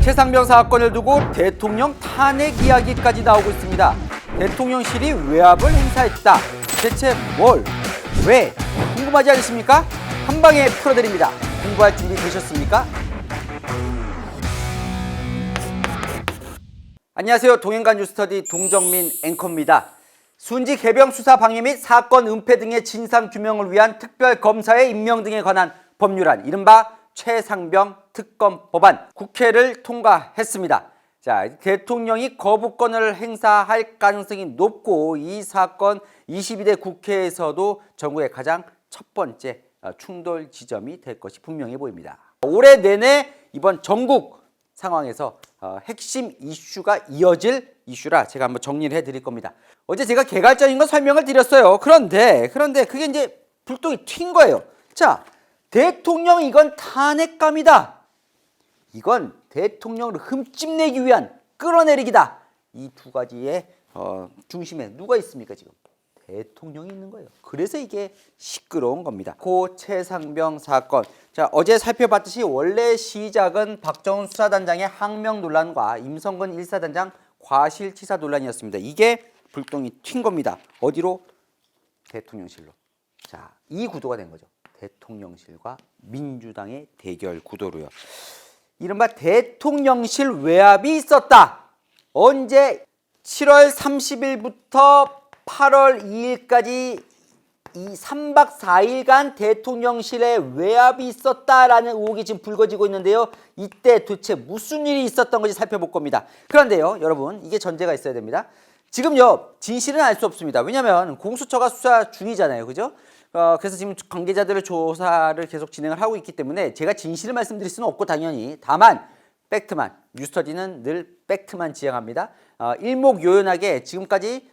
최상병 사건을 두고 대통령 탄핵 이야기까지 나오고 있습니다. 대통령실이 외압을 행사했다. 대체 뭘? 왜? 궁금하지 않으십니까? 한 방에 풀어드립니다. 공부할 준비 되셨습니까? 안녕하세요. 동행간 뉴스터디 동정민 앵커입니다. 순직 해병 수사 방해 및 사건 은폐 등의 진상 규명을 위한 특별검사의 임명 등에 관한 법률안, 이른바 최상병 특검 법안, 국회를 통과했습니다. 자, 대통령이 거부권을 행사할 가능성이 높고, 이 사건 22대 국회에서도 전국의 가장 첫 번째 충돌 지점이 될 것이 분명해 보입니다. 올해 내내 이번 전국 상황에서 핵심 이슈가 이어질 이슈라 제가 한번 정리를 해드릴 겁니다. 어제 제가 개괄적인 건 설명을 드렸어요. 그런데 그게 이제 불똥이 튄 거예요. 자, 대통령 이건 탄핵감이다. 이건 대통령을 흠집내기 위한 끌어내리기다. 이 두 가지의 중심에 누가 있습니까? 지금 대통령이 있는 거예요. 그래서 이게 시끄러운 겁니다. 고 최상병 사건. 자, 어제 살펴봤듯이 원래 시작은 박정훈 수사단장의 항명 논란과 임성근 1사단장 과실치사 논란이었습니다. 이게 불똥이 튄 겁니다. 어디로? 대통령실로. 자, 이 구도가 된 거죠. 대통령실과 민주당의 대결 구도로요. 이른바 대통령실 외압이 있었다. 언제? 7월 30일부터 8월 2일까지 이 3박 4일간 대통령실에 외압이 있었다라는 의혹이 지금 불거지고 있는데요. 이때 도대체 무슨 일이 있었던 건지 살펴볼 겁니다. 그런데요, 여러분, 이게 전제가 있어야 됩니다. 지금요, 진실은 알 수 없습니다. 왜냐하면 공수처가 수사 중이잖아요. 그죠? 그래서 지금 관계자들의 조사를 계속 진행을 하고 있기 때문에 제가 진실을 말씀드릴 수는 없고, 당연히 다만 팩트만, 뉴스터디는 늘 팩트만 지향합니다. 일목요연하게 지금까지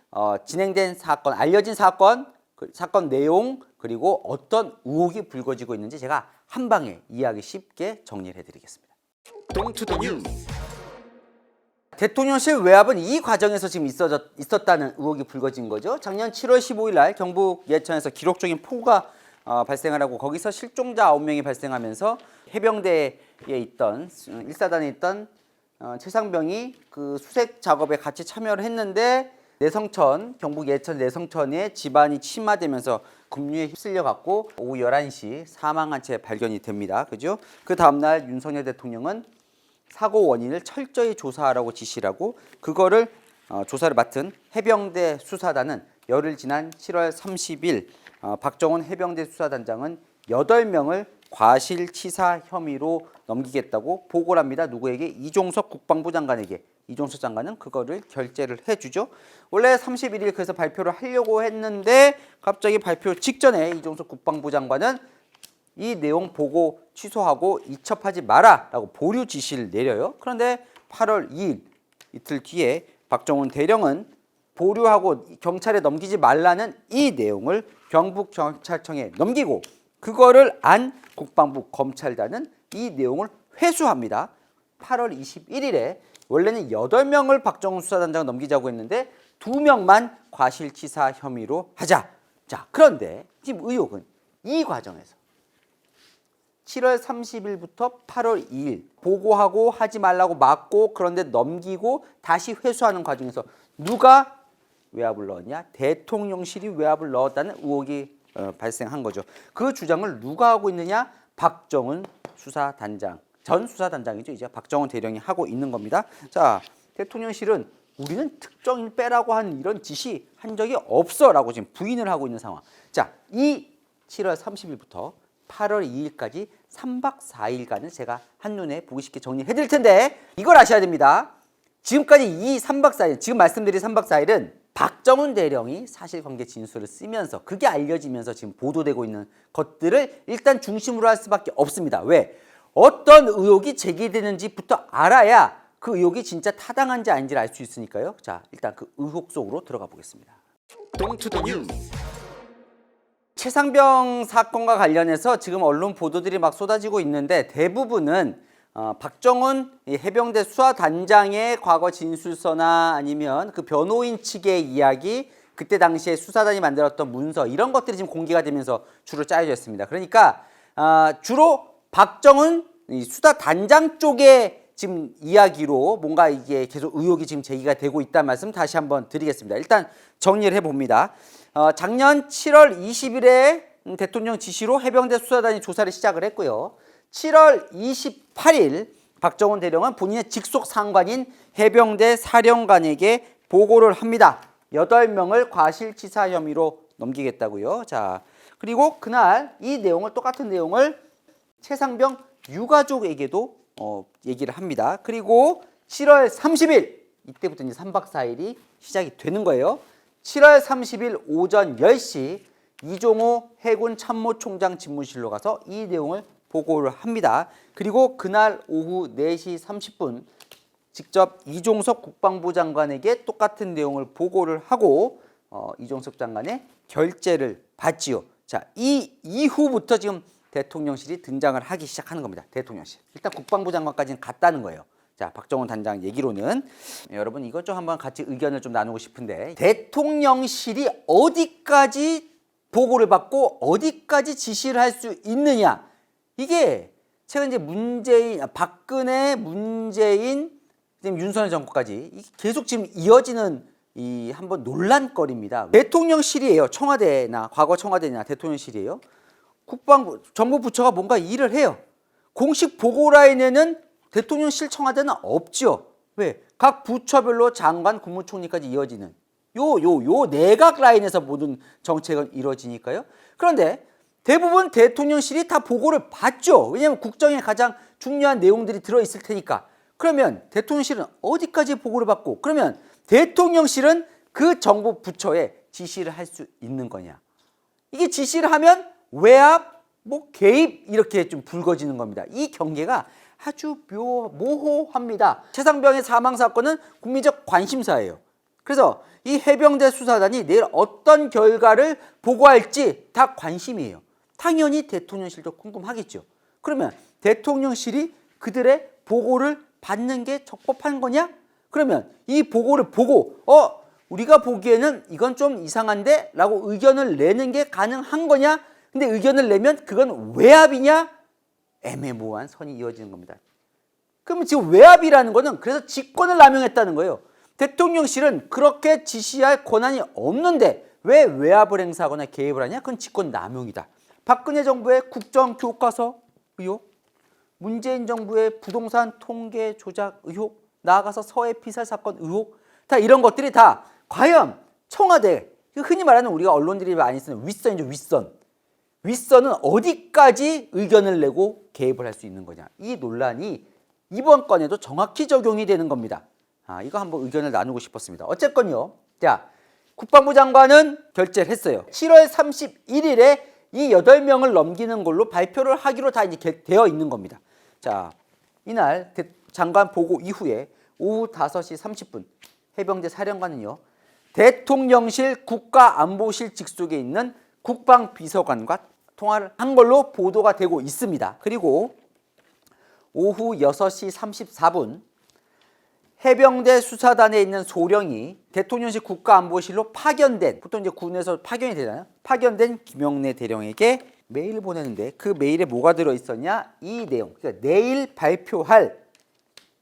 진행된 사건, 알려진 사건, 사건 내용, 그리고 어떤 의혹이 불거지고 있는지 제가 한 방에 이해하기 쉽게 정리를 해드리겠습니다. 동투더 뉴스. 대통령실 외압은 이 과정에서 지금 있었다는 의혹이 불거진 거죠. 작년 7월 15일 날 경북 예천에서 기록적인 폭우가 발생을 하고, 거기서 실종자 9명이 발생하면서 해병대에 있던 1사단에 있던 최상병이 그 수색 작업에 같이 참여를 했는데, 내성천, 경북 예천 내성천에 집안이 침하되면서 급류에 휩쓸려 갖고 오후 11시 사망한 채 발견이 됩니다. 그죠? 그 다음날 윤석열 대통령은 사고 원인을 철저히 조사하라고 지시를 하고, 그거를 조사를 맡은 해병대 수사단은 열흘 지난 7월 30일 박정훈 해병대 수사단장은 8명을 과실치사 혐의로 넘기겠다고 보고를 합니다. 누구에게? 이종석 국방부 장관에게. 이종석 장관은 그거를 결재를 해주죠. 원래 31일 그래서 발표를 하려고 했는데, 갑자기 발표 직전에 이종석 국방부 장관은 이 내용 보고 취소하고 이첩하지 마라라고 보류 지시를 내려요. 그런데 8월 2일 이틀 뒤에 박정훈 대령은 보류하고 경찰에 넘기지 말라는 이 내용을 경북경찰청에 넘기고, 그거를 안 국방부 검찰단은 이 내용을 회수합니다. 8월 21일에 원래는 8명을 박정훈 수사단장 넘기자고 했는데 2명만 과실치사 혐의로 하자. 자, 그런데 지금 의혹은 이 과정에서 7월 30일부터 8월 2일 보고하고 하지 말라고 막고, 그런데 넘기고 다시 회수하는 과정에서 누가 외압을 넣었냐? 대통령실이 외압을 넣었다는 의혹이 발생한 거죠. 그 주장을 누가 하고 있느냐? 박정훈 수사단장, 전 수사단장이죠. 이제 박정훈 대령이 하고 있는 겁니다. 자, 대통령실은 우리는 특정인 빼라고 한 이런 지시 한 적이 없어라고 지금 부인을 하고 있는 상황. 자, 이 7월 30일부터 8월 2일까지 3박 4일간은 제가 한눈에 보기 쉽게 정리해드릴 텐데, 이걸 아셔야 됩니다. 지금까지 이 3박 4일, 지금 말씀드린 3박 4일은 박정훈 대령이 사실관계 진술을 쓰면서 그게 알려지면서 지금 보도되고 있는 것들을 일단 중심으로 할 수밖에 없습니다. 왜? 어떤 의혹이 제기되는지부터 알아야 그 의혹이 진짜 타당한지 아닌지를 알 수 있으니까요. 자, 일단 그 의혹 속으로 들어가 보겠습니다. 동투더 뉴스. 최상병 사건과 관련해서 지금 언론 보도들이 막 쏟아지고 있는데, 대부분은 박정훈 해병대 수사단장의 과거 진술서나 아니면 그 변호인 측의 이야기, 그때 당시에 수사단이 만들었던 문서, 이런 것들이 지금 공개가 되면서 주로 짜여져 있습니다. 그러니까 주로 박정훈 수사단장 쪽에 지금 이야기로 뭔가 이게 계속 의혹이 지금 제기가 되고 있다는 말씀 다시 한번 드리겠습니다. 일단 정리를 해봅니다. 작년 7월 20일에 대통령 지시로 해병대 수사단이 조사를 시작을 했고요. 7월 28일 박정훈 대령은 본인의 직속 상관인 해병대 사령관에게 보고를 합니다. 8명을 과실치사 혐의로 넘기겠다고요. 자, 그리고 그날 이 내용을 똑같은 내용을 최상병 유가족에게도 얘기를 합니다. 그리고 7월 30일 이때부터 이제 3박 4일이 시작이 되는 거예요. 7월 30일 오전 10시 이종호 해군 참모총장 집무실로 가서 이 내용을 보고를 합니다. 그리고 그날 오후 4시 30분 직접 이종석 국방부 장관에게 똑같은 내용을 보고를 하고 이종석 장관의 결재를 받지요. 자, 이 이후부터 지금 대통령실이 등장을 하기 시작하는 겁니다. 대통령실. 일단 국방부 장관까지는 갔다는 거예요. 자, 박정훈 단장 얘기로는 여러분 이것 좀 한번 같이 의견을 좀 나누고 싶은데 대통령실이 어디까지 보고를 받고 어디까지 지시를 할 수 있느냐, 이게 최근 이제 박근혜, 문재인, 지금 윤석열 정권까지 계속 지금 이어지는 이 한번 논란거리입니다. 대통령실이에요. 청와대나 과거 청와대나 대통령실이에요. 국방부, 정부 부처가 뭔가 일을 해요. 공식 보고 라인에는 대통령실 청와대는 없죠. 왜? 각 부처별로 장관, 국무총리까지 이어지는 요 내각 라인에서 모든 정책은 이루어지니까요. 그런데 대부분 대통령실이 다 보고를 받죠. 왜냐하면 국정에 가장 중요한 내용들이 들어있을 테니까. 그러면 대통령실은 어디까지 보고를 받고, 그러면 대통령실은 그 정부 부처에 지시를 할 수 있는 거냐. 이게 지시를 하면 외압, 개입 이렇게 좀 불거지는 겁니다. 이 경계가 아주 모호합니다. 최상병의 사망 사건은 국민적 관심사예요. 그래서 이 해병대 수사단이 내일 어떤 결과를 보고할지 다 관심이에요. 당연히 대통령실도 궁금하겠죠. 그러면 대통령실이 그들의 보고를 받는 게 적법한 거냐? 그러면 이 보고를 보고 우리가 보기에는 이건 좀 이상한데? 라고 의견을 내는 게 가능한 거냐? 근데 의견을 내면 그건 외압이냐? 애매모호한 선이 이어지는 겁니다. 그러면 지금 외압이라는 거는 그래서 직권을 남용했다는 거예요. 대통령실은 그렇게 지시할 권한이 없는데 왜 외압을 행사하거나 개입을 하냐? 그건 직권 남용이다. 박근혜 정부의 국정교과서 의혹, 문재인 정부의 부동산 통계 조작 의혹, 나아가서 서해 피살 사건 의혹, 다 이런 것들이 다 과연 청와대, 흔히 말하는 우리가 언론들이 많이 쓰는 윗선이죠. 윗선은 어디까지 의견을 내고 개입을 할 수 있는 거냐. 이 논란이 이번 건에도 정확히 적용이 되는 겁니다. 이거 한번 의견을 나누고 싶었습니다. 어쨌건요. 자, 국방부 장관은 결재를 했어요. 7월 31일에 이 8명을 넘기는 걸로 발표를 하기로 다 이제 되어 있는 겁니다. 자, 이날 장관 보고 이후에 오후 5시 30분 해병대 사령관은요, 대통령실 국가안보실 직속에 있는 국방비서관과 통화를 한 걸로 보도가 되고 있습니다. 그리고 오후 6시 34분 해병대 수사단에 있는 소령이 대통령실 국가안보실로 파견된, 보통 이제 군에서 파견이 되잖아요. 파견된 김영래 대령에게 메일을 보내는데 그 메일에 뭐가 들어있었냐? 이 내용, 그러니까 내일 발표할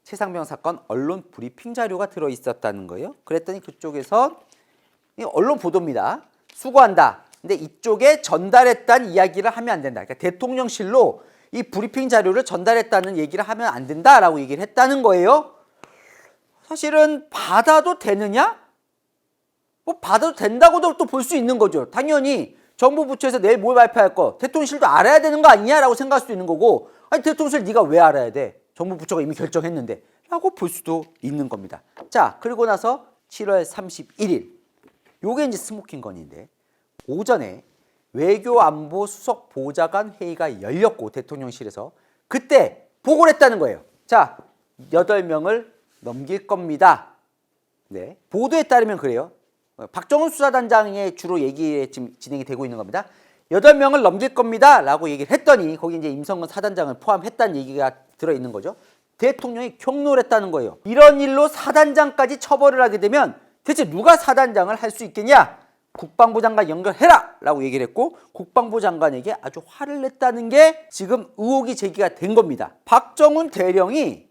최상병 사건 언론 브리핑 자료가 들어있었다는 거예요. 그랬더니 그쪽에서 언론 보도입니다. 수고한다. 근데 이쪽에 전달했다는 이야기를 하면 안 된다. 그러니까 대통령실로 이 브리핑 자료를 전달했다는 얘기를 하면 안 된다라고 얘기를 했다는 거예요. 사실은 받아도 되느냐? 받아도 된다고도 또 볼 수 있는 거죠. 당연히 정부 부처에서 내일 뭘 발표할 거 대통령실도 알아야 되는 거 아니냐라고 생각할 수도 있는 거고, 아니 대통령실 네가 왜 알아야 돼? 정부 부처가 이미 결정했는데 라고 볼 수도 있는 겁니다. 자, 그리고 나서 7월 31일 요게 이제 스모킹 건인데 오전에 외교안보 수석 보좌관 회의가 열렸고 대통령실에서 그때 보고를 했다는 거예요. 자, 8명을 넘길 겁니다. 네, 보도에 따르면 그래요. 박정훈 수사단장의 주로 얘기에 지금 진행이 되고 있는 겁니다. 8명을 넘길 겁니다 라고 얘기를 했더니 거기 이제 임성근 사단장을 포함했다는 얘기가 들어있는 거죠. 대통령이 경로를 했다는 거예요. 이런 일로 사단장까지 처벌을 하게 되면 대체 누가 사단장을 할 수 있겠냐? 국방부 장관 연결해라 라고 얘기를 했고, 국방부 장관에게 아주 화를 냈다는 게 지금 의혹이 제기가 된 겁니다. 박정훈 대령이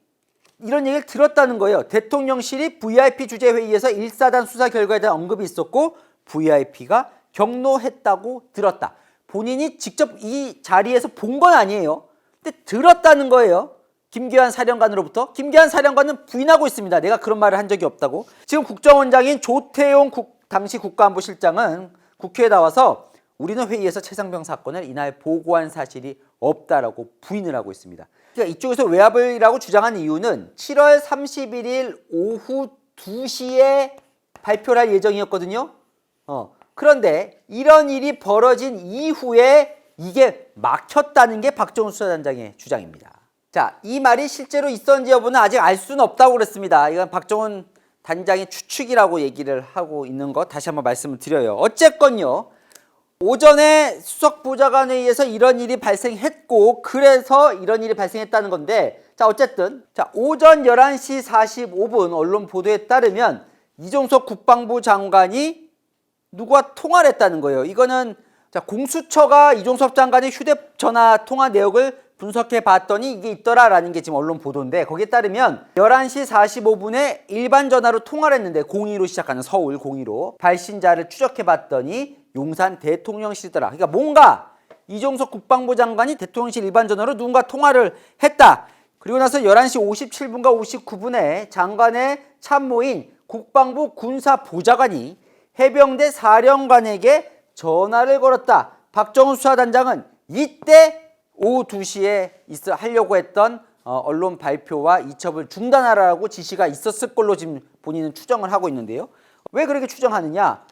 이런 얘기를 들었다는 거예요. 대통령실이 VIP 주재 회의에서 1사단 수사 결과에 대한 언급이 있었고 VIP가 경로했다고 들었다. 본인이 직접 이 자리에서 본 건 아니에요. 근데 들었다는 거예요. 김계환 사령관으로부터. 김계환 사령관은 부인하고 있습니다. 내가 그런 말을 한 적이 없다고. 지금 국정원장인 조태용 당시 국가안보실장은 국회에 나와서 우리는 회의에서 최상병 사건을 이날 보고한 사실이 없다라고 부인을 하고 있습니다. 그러니까 이쪽에서 외압이라고 주장한 이유는 7월 31일 오후 2시에 발표를 할 예정이었거든요. 그런데 이런 일이 벌어진 이후에 이게 막혔다는 게 박정훈 수사단장의 주장입니다. 자, 이 말이 실제로 있었는지 여부는 아직 알 수는 없다고 그랬습니다. 이건 박정훈 단장의 추측이라고 얘기를 하고 있는 거 다시 한번 말씀을 드려요. 어쨌건요. 오전에 수석보좌관회의에서 이런 일이 발생했고 그래서 이런 일이 발생했다는 건데 자 어쨌든 자 오전 11시 45분 언론 보도에 따르면 이종석 국방부 장관이 누구와 통화를 했다는 거예요. 이거는 자 공수처가 이종석 장관의 휴대전화 통화 내역을 분석해 봤더니 이게 있더라라는 게 지금 언론 보도인데 거기에 따르면 11시 45분에 일반 전화로 통화를 했는데 02로 시작하는 서울 02로 발신자를 추적해 봤더니 용산 대통령실이더라. 그러니까 뭔가 이종석 국방부 장관이 대통령실 일반 전화로 누군가 통화를 했다. 그리고 나서 11시 57분과 59분에 장관의 참모인 국방부 군사보좌관이 해병대 사령관에게 전화를 걸었다. 박정훈 수사단장은 이때 오후 2시에 하려고 했던 언론 발표와 이첩을 중단하라고 지시가 있었을 걸로 지금 본인은 추정을 하고 있는데요. 왜 그렇게 추정하느냐?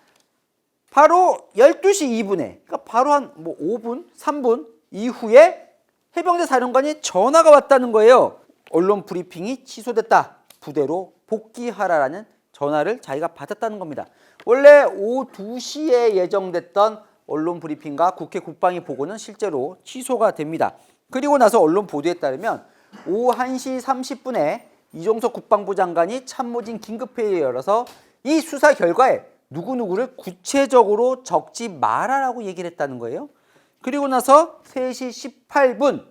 바로 12시 2분에 그러니까 바로 한 5분, 3분 이후에 해병대 사령관이 전화가 왔다는 거예요. 언론 브리핑이 취소됐다. 부대로 복귀하라라는 전화를 자기가 받았다는 겁니다. 원래 오후 2시에 예정됐던 언론 브리핑과 국회 국방위 보고는 실제로 취소가 됩니다. 그리고 나서 언론 보도에 따르면 오후 1시 30분에 이종석 국방부 장관이 참모진 긴급회의를 열어서 이 수사 결과에 누구누구를 구체적으로 적지 말아라고 얘기를 했다는 거예요. 그리고 나서 3시 18분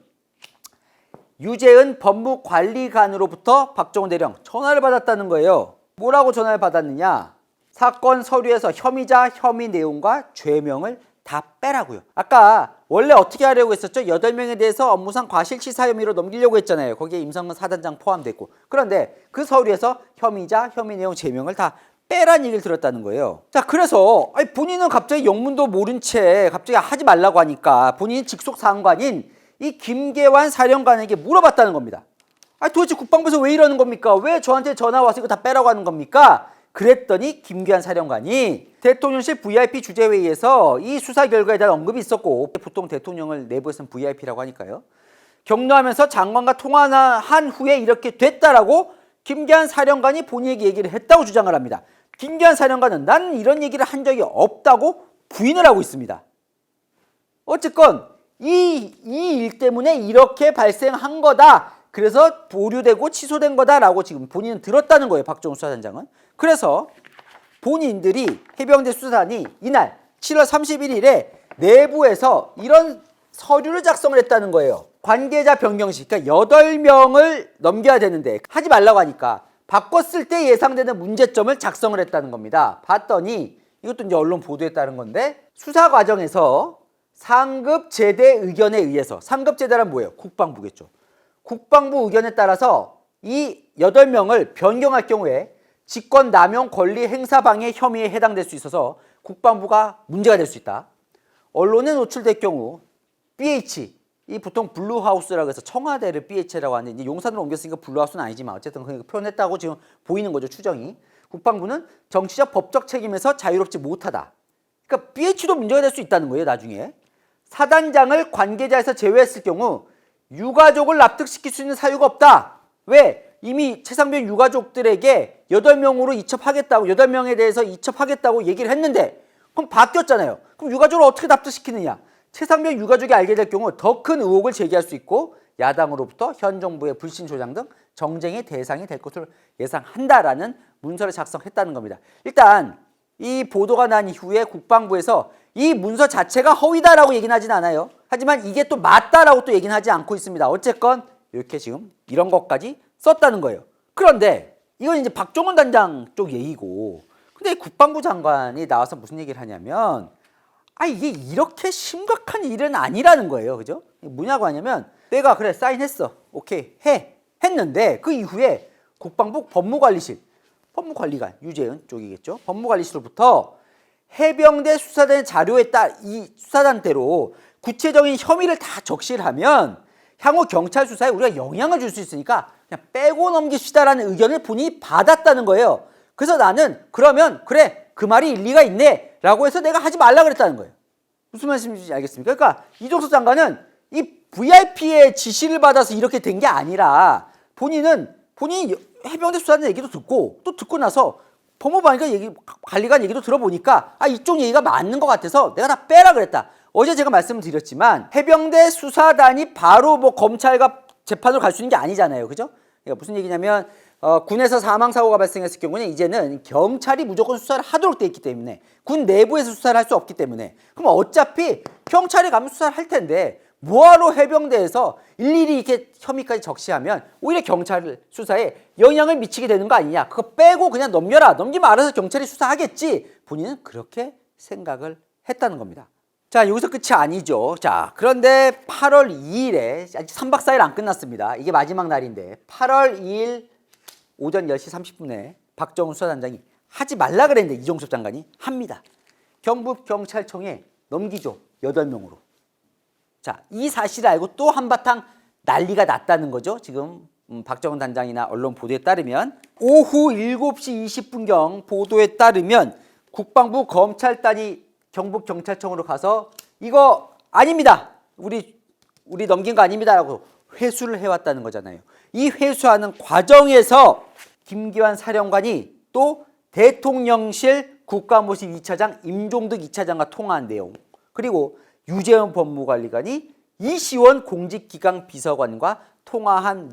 유재은 법무관리관으로부터 박정훈 대령 전화를 받았다는 거예요. 뭐라고 전화를 받았느냐? 사건 서류에서 혐의자, 혐의 내용과 죄명을 다 빼라고요. 아까 원래 어떻게 하려고 했었죠? 8명에 대해서 업무상 과실치사 혐의로 넘기려고 했잖아요. 거기에 임성근 사단장 포함됐고. 그런데 그 서류에서 혐의자, 혐의 내용, 죄명을 다 빼란 얘기를 들었다는 거예요. 자, 그래서 본인은 갑자기 영문도 모른 채 갑자기 하지 말라고 하니까 본인이 직속 상관인 이 김계환 사령관에게 물어봤다는 겁니다. 도대체 국방부에서 왜 이러는 겁니까? 왜 저한테 전화 와서 이거 다 빼라고 하는 겁니까? 그랬더니 김계환 사령관이 대통령실 VIP 주재회의에서 이 수사 결과에 대한 언급이 있었고 보통 대통령을 내부에서는 VIP라고 하니까요. 격려하면서 장관과 통화한 후에 이렇게 됐다라고 김계환 사령관이 본인에게 얘기를 했다고 주장을 합니다. 김계환 사령관은 나는 이런 얘기를 한 적이 없다고 부인을 하고 있습니다. 어쨌건 이 일 때문에 이렇게 발생한 거다. 그래서 보류되고 취소된 거다라고 지금 본인은 들었다는 거예요. 박정훈 수사단장은. 그래서 본인들이 해병대 수사단이 이날 7월 31일에 내부에서 이런 서류를 작성을 했다는 거예요. 관계자 변경식, 그러니까 8명을 넘겨야 되는데 하지 말라고 하니까 바꿨을 때 예상되는 문제점을 작성을 했다는 겁니다. 봤더니 이것도 이제 언론 보도에 따른 건데 수사 과정에서 상급 제대 의견에 의해서 상급 제대란 뭐예요? 국방부겠죠. 국방부 의견에 따라서 이 8명을 변경할 경우에 직권 남용 권리 행사 방해 혐의에 해당될 수 있어서 국방부가 문제가 될 수 있다. 언론에 노출될 경우 BH, 이 보통 블루하우스라고 해서 청와대를 BH라고 하는데 이제 용산으로 옮겼으니까 블루하우스는 아니지만 어쨌든 그렇게 표현했다고 지금 보이는 거죠, 추정이. 국방부는 정치적 법적 책임에서 자유롭지 못하다. 그러니까 BH도 문제가 될 수 있다는 거예요, 나중에. 사단장을 관계자에서 제외했을 경우 유가족을 납득시킬 수 있는 사유가 없다. 왜? 이미 최상병 유가족들에게 8명으로 이첩하겠다고 8명에 대해서 이첩하겠다고 얘기를 했는데 그럼 바뀌었잖아요. 그럼 유가족을 어떻게 납득시키느냐? 최상병 유가족이 알게 될 경우 더 큰 의혹을 제기할 수 있고 야당으로부터 현 정부의 불신 조장 등 정쟁의 대상이 될 것으로 예상한다라는 문서를 작성했다는 겁니다. 일단 이 보도가 난 이후에 국방부에서 이 문서 자체가 허위다라고 얘기는 하진 않아요. 하지만 이게 또 맞다라고 또 얘기는 하지 않고 있습니다. 어쨌건 이렇게 지금 이런 것까지 썼다는 거예요. 그런데 이건 이제 박정훈 단장 쪽 얘기고, 근데 국방부 장관이 나와서 무슨 얘기를 하냐면, 이게 이렇게 심각한 일은 아니라는 거예요. 그죠? 뭐냐고 하냐면, 내가 그래 사인했어. 오케이 했는데 그 이후에 국방부 법무관리실, 법무관리관 유재은 쪽이겠죠. 법무관리실로부터 해병대 수사단의 자료에 따라 이 수사단대로 구체적인 혐의를 다 적시를 하면 향후 경찰 수사에 우리가 영향을 줄 수 있으니까 그냥 빼고 넘깁시다라는 의견을 본인이 받았다는 거예요. 그래서 나는 그러면 그래 그 말이 일리가 있네 라고 해서 내가 하지 말라 그랬다는 거예요. 무슨 말씀인지 알겠습니까? 그러니까 이종석 장관은 이 VIP의 지시를 받아서 이렇게 된 게 아니라 본인이 해병대 수사단 얘기도 듣고 또 듣고 나서 법무부관리관 관리관 얘기도 들어보니까 이쪽 얘기가 맞는 것 같아서 내가 다 빼라 그랬다. 어제 제가 말씀을 드렸지만 해병대 수사단이 바로 뭐 검찰과 재판으로 갈 수 있는 게 아니잖아요. 그죠? 그러니까 무슨 얘기냐면 군에서 사망사고가 발생했을 경우는 이제는 경찰이 무조건 수사를 하도록 돼 있기 때문에 군 내부에서 수사를 할 수 없기 때문에 그럼 어차피 경찰이 가면 수사를 할 텐데 뭐하러 해병대에서 일일이 이렇게 혐의까지 적시하면 오히려 경찰 수사에 영향을 미치게 되는 거 아니냐. 그거 빼고 그냥 넘기면 알아서 경찰이 수사하겠지. 본인은 그렇게 생각을 했다는 겁니다. 자, 여기서 끝이 아니죠. 자, 그런데 8월 2일에 아직 3박 4일 안 끝났습니다. 이게 마지막 날인데 8월 2일 오전 10시 30분에 박정훈 수사단장이 하지 말라 그랬는데 이종섭 장관이 합니다. 경북경찰청에 넘기죠. 8명으로. 자, 이 사실을 알고 또 한바탕 난리가 났다는 거죠. 지금 박정훈 단장이나 언론 보도에 따르면 오후 7시 20분경 보도에 따르면 국방부 검찰단이 경북경찰청으로 가서 이거 아닙니다. 우리 넘긴 거 아닙니다라고 회수를 해왔다는 거잖아요. 이 회수하는 과정에서 김기환 사령관이 또 대통령실 국가모실 2차장 임종득 2차장과 통화한 내용, 그리고 유재현 법무관리관이 이시원 공직기강 비서관과 통화한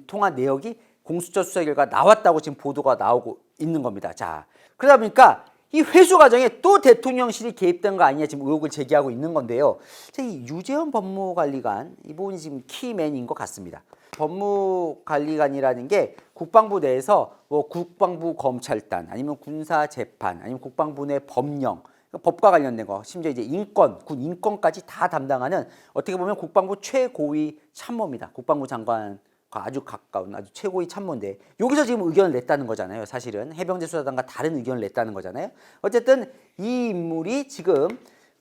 통화 내역이 공수처 수사 결과 나왔다고 지금 보도가 나오고 있는 겁니다. 자, 그러다 보니까 이 회수 과정에 또 대통령실이 개입된 거 아니냐 지금 의혹을 제기하고 있는 건데요. 이 유재현 법무관리관 이 부분이 지금 키맨인 것 같습니다. 법무관리관이라는 게 국방부 내에서 뭐 국방부 검찰단 아니면 군사재판 아니면 국방부 내 법령 법과 관련된 거, 심지어 이제 인권, 군 인권까지 다 담당하는 어떻게 보면 국방부 최고위 참모입니다. 국방부 장관과 아주 가까운 아주 최고위 참모인데 여기서 지금 의견을 냈다는 거잖아요. 사실은 해병대 수사단과 다른 의견을 냈다는 거잖아요. 어쨌든 이 인물이 지금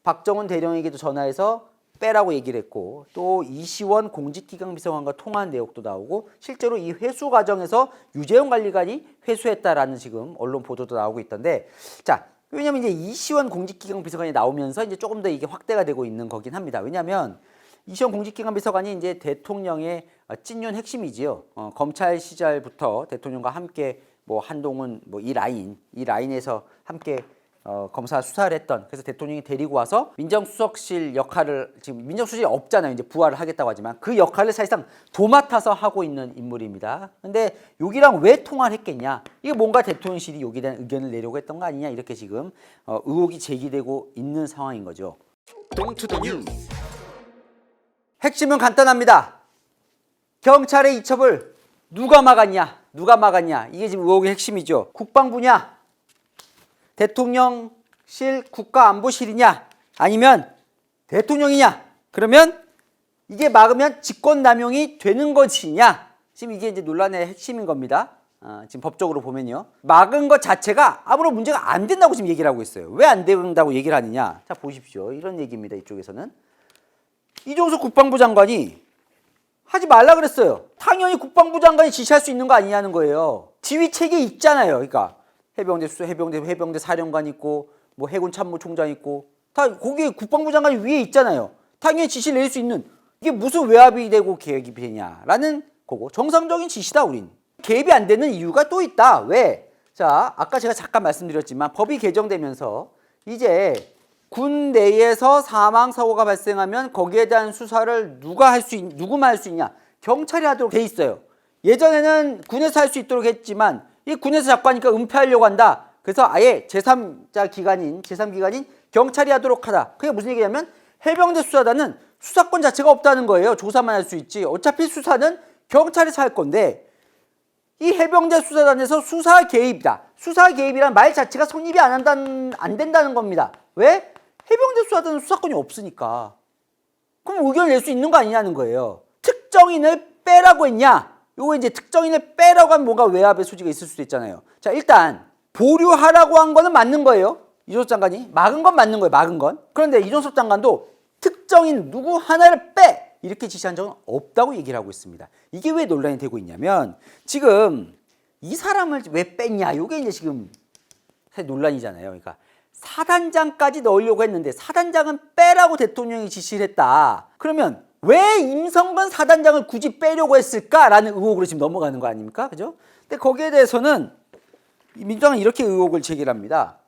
박정훈 대령에게도 전화해서 빼라고 얘기를 했고 또 이시원 공직기강 비서관과 통화한 내용도 나오고 실제로 이 회수 과정에서 유재현 관리관이 회수했다라는 지금 언론 보도도 나오고 있던데 자. 왜냐면 이제 이시원 공직기강 비서관이 나오면서 이제 조금 더 이게 확대가 되고 있는 거긴 합니다. 왜냐면 이시원 공직기강 비서관이 이제 대통령의 찐윤 핵심이지요. 검찰 시절부터 대통령과 함께 뭐 한동훈 뭐 이 라인에서 함께 검사 수사를 했던 그래서 대통령이 데리고 와서 민정수석실 역할을 지금 민정수석실이 없잖아요. 이제 부활을 하겠다고 하지만 그 역할을 사실상 도맡아서 하고 있는 인물입니다. 근데 여기랑 왜 통화를 했겠냐? 이게 뭔가 대통령실이 여기에 대한 의견을 내려고 했던 거 아니냐? 이렇게 지금 의혹이 제기되고 있는 상황인 거죠. 동투더 뉴스. 핵심은 간단합니다. 경찰의 이첩을 누가 막았냐? 이게 지금 의혹의 핵심이죠. 국방부냐? 대통령실 국가안보실이냐 아니면 대통령이냐 그러면 이게 막으면 직권남용이 되는 것이냐 지금 이게 이제 논란의 핵심인 겁니다. 지금 법적으로 보면요 막은 것 자체가 아무런 문제가 안 된다고 지금 얘기를 하고 있어요. 왜 안 된다고 얘기를 하느냐 자 보십시오. 이런 얘기입니다. 이쪽에서는 이종석 국방부 장관이 하지 말라 그랬어요. 당연히 국방부 장관이 지시할 수 있는 거 아니냐는 거예요. 지휘 체계 있잖아요. 그러니까 해병대 사령관 있고 뭐 해군 참모총장 있고 다 거기에 국방부 장관이 위에 있잖아요. 당연히 지시를 낼 수 있는 이게 무슨 외압이 되고 개입이 되냐라는 거고 정상적인 지시다 우린. 개입이 안 되는 이유가 또 있다. 왜? 자 아까 제가 잠깐 말씀드렸지만 법이 개정되면서 이제 군 내에서 사망 사고가 발생하면 거기에 대한 수사를 누구만 할 수 있냐? 경찰이 하도록 돼 있어요. 예전에는 군에서 할 수 있도록 했지만 이 군에서 자꾸 하니까 은폐하려고 한다. 그래서 아예 제3기관인 경찰이 하도록 하다. 그게 무슨 얘기냐면 해병대 수사단은 수사권 자체가 없다는 거예요. 조사만 할 수 있지. 어차피 수사는 경찰에서 할 건데 이 해병대 수사단에서 수사 개입이다. 수사 개입이란 말 자체가 성립이 안 된다는 겁니다. 왜? 해병대 수사단은 수사권이 없으니까. 그럼 의견을 낼 수 있는 거 아니냐는 거예요. 특정인을 빼라고 했냐? 요거 이제 특정인을 빼라고 하면 뭔가 외압의 소지가 있을 수도 있잖아요. 자, 일단 보류하라고 한 거는 맞는 거예요. 이종섭 장관이 막은 건 맞는 거예요. 막은 건. 그런데 이종섭 장관도 특정인 누구 하나를 빼! 이렇게 지시한 적은 없다고 얘기를 하고 있습니다. 이게 왜 논란이 되고 있냐면 지금 이 사람을 왜 뺐냐? 이게 이제 지금 사실 논란이잖아요. 그러니까 사단장까지 넣으려고 했는데 사단장은 빼라고 대통령이 지시를 했다. 그러면 왜 임성근 사단장을 굳이 빼려고 했을까라는 의혹으로 지금 넘어가는 거 아닙니까? 그죠? 근데 거기에 대해서는 민주당은 이렇게 의혹을 제기합니다.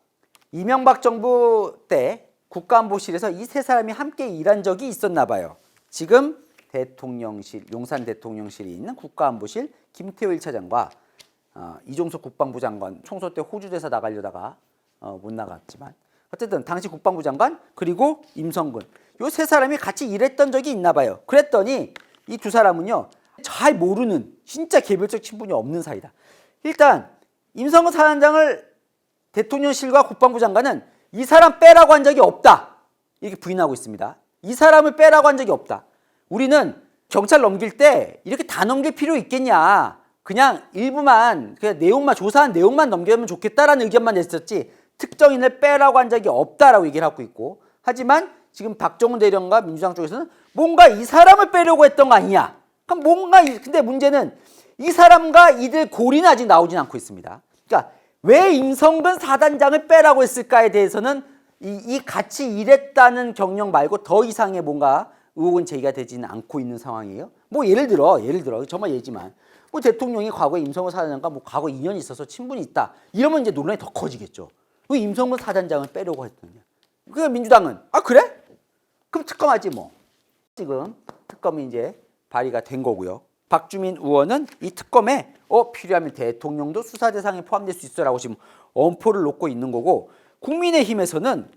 이명박 정부 때 국가안보실에서 이 세 사람이 함께 일한 적이 있었나 봐요. 지금 대통령실, 용산 대통령실이 있는 국가안보실 김태호 1차장과 이종석 국방부 장관 총소 때 호주 대사 나가려다가 못 나갔지만 어쨌든 당시 국방부 장관 그리고 임성근 요 세 사람이 같이 일했던 적이 있나 봐요. 그랬더니 이 두 사람은요 잘 모르는 진짜 개별적 친분이 없는 사이다. 일단 임성근 사단장을 대통령실과 국방부 장관은 이 사람 빼라고 한 적이 없다. 이렇게 부인하고 있습니다. 이 사람을 빼라고 한 적이 없다. 우리는 경찰 넘길 때 이렇게 다 넘길 필요 있겠냐. 그냥 일부만 그냥 내용만 조사한 내용만 넘기면 좋겠다라는 의견만 냈었지 특정인을 빼라고 한 적이 없다라고 얘기를 하고 있고 하지만 지금 박정훈 대령과 민주당 쪽에서는 뭔가 이 사람을 빼려고 했던 거 아니냐. 그럼 뭔가 근데 문제는 이 사람과 이들 고리는 아직 나오진 않고 있습니다. 그러니까 왜 임성근 사단장을 빼라고 했을까에 대해서는 이 같이 일했다는 경력 말고 더 이상의 뭔가 의혹은 제기가 되지는 않고 있는 상황이에요. 뭐 예를 들어 정말 예지만 뭐 대통령이 과거에 임성근 사단장과 뭐 과거 인연이 있어서 친분이 있다 이러면 이제 논란이 더 커지겠죠. 왜 임성근 사단장을 빼려고 했느냐. 그러니까 민주당은 그래? 그럼 특검하지 뭐. 지금 특검이 이제 발의가 된 거고요. 박주민 의원은 이 특검에 필요하면 대통령도 수사 대상에 포함될 수 있어라고 지금 엄포를 놓고 있는 거고 국민의힘에서는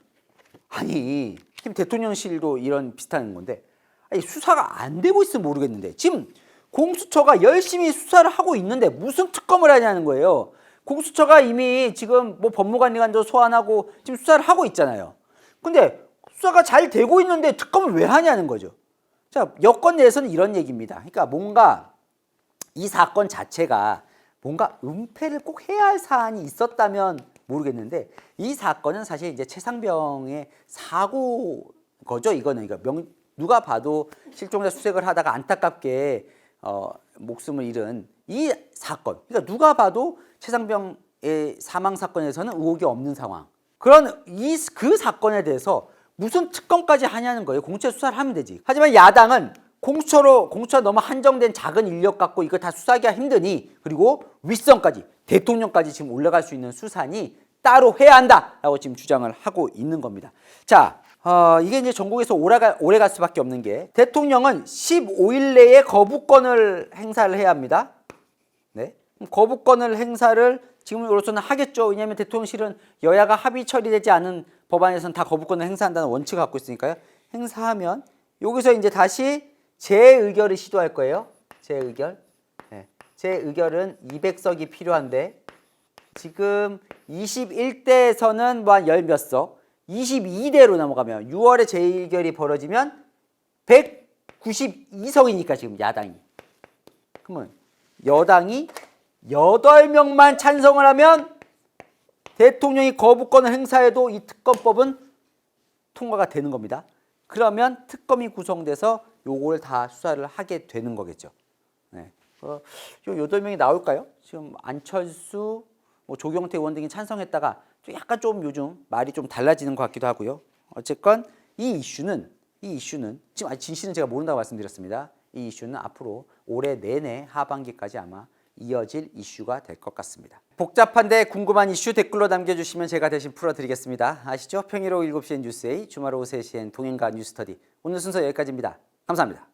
아니 지금 대통령실도 이런 비슷한 건데 아니, 수사가 안 되고 있으면 모르겠는데 지금 공수처가 열심히 수사를 하고 있는데 무슨 특검을 하냐는 거예요. 공수처가 이미 지금 뭐 법무관리관도 소환하고 지금 수사를 하고 있잖아요. 근데 수사가 잘 되고 있는데 특검을 왜 하냐는 거죠. 자, 여권 내에서는 이런 얘기입니다. 그러니까 뭔가 이 사건 자체가 뭔가 은폐를 꼭 해야 할 사안이 있었다면 모르겠는데 이 사건은 사실 이제 최상병의 사고 거죠. 이거는 그러니까 누가 봐도 실종자 수색을 하다가 안타깝게 목숨을 잃은 이 사건. 그러니까 누가 봐도 최상병의 사망 사건에서는 의혹이 없는 상황. 그런 그 사건에 대해서 무슨 특검까지 하냐는 거예요. 공수처 수사를 하면 되지. 하지만 야당은 공수처가 너무 한정된 작은 인력 갖고 이거 다 수사하기가 힘드니 그리고 윗선까지 대통령까지 지금 올라갈 수 있는 수사니 따로 해야 한다라고 지금 주장을 하고 있는 겁니다. 자, 이게 이제 전국에서 오래 갈 수밖에 없는 게 대통령은 15일 내에 거부권을 행사를 해야 합니다. 네, 거부권을 행사를 지금으로서는 하겠죠. 왜냐하면 대통령실은 여야가 합의 처리되지 않은 법안에서는 다 거부권을 행사한다는 원칙을 갖고 있으니까요. 행사하면 여기서 이제 다시 재의결을 시도할 거예요. 재의결. 네. 재의결은 200석이 필요한데 지금 21대에서는 뭐 한 열 몇 석, 22대로 넘어가면 6월에 재의결이 벌어지면 192석이니까 지금 야당이. 그러면 여당이 8명만 찬성을 하면 대통령이 거부권을 행사해도 이 특검법은 통과가 되는 겁니다. 그러면 특검이 구성돼서 요거를 다 수사를 하게 되는 거겠죠. 네. 요 8명이 나올까요? 지금 안철수, 뭐 조경태 의원 등이 찬성했다가 약간 좀 요즘 말이 좀 달라지는 것 같기도 하고요. 어쨌건 이 이슈는 지금 진실은 제가 모른다고 말씀드렸습니다. 이 이슈는 앞으로 올해 내내 하반기까지 아마 이어질 이슈가 될 것 같습니다. 복잡한데 궁금한 이슈 댓글로 남겨주시면 제가 대신 풀어드리겠습니다. 아시죠? 평일 오후 7시엔 뉴스에이, 주말 오후 3시엔 동행가 뉴스터디. 오늘 순서 여기까지입니다. 감사합니다.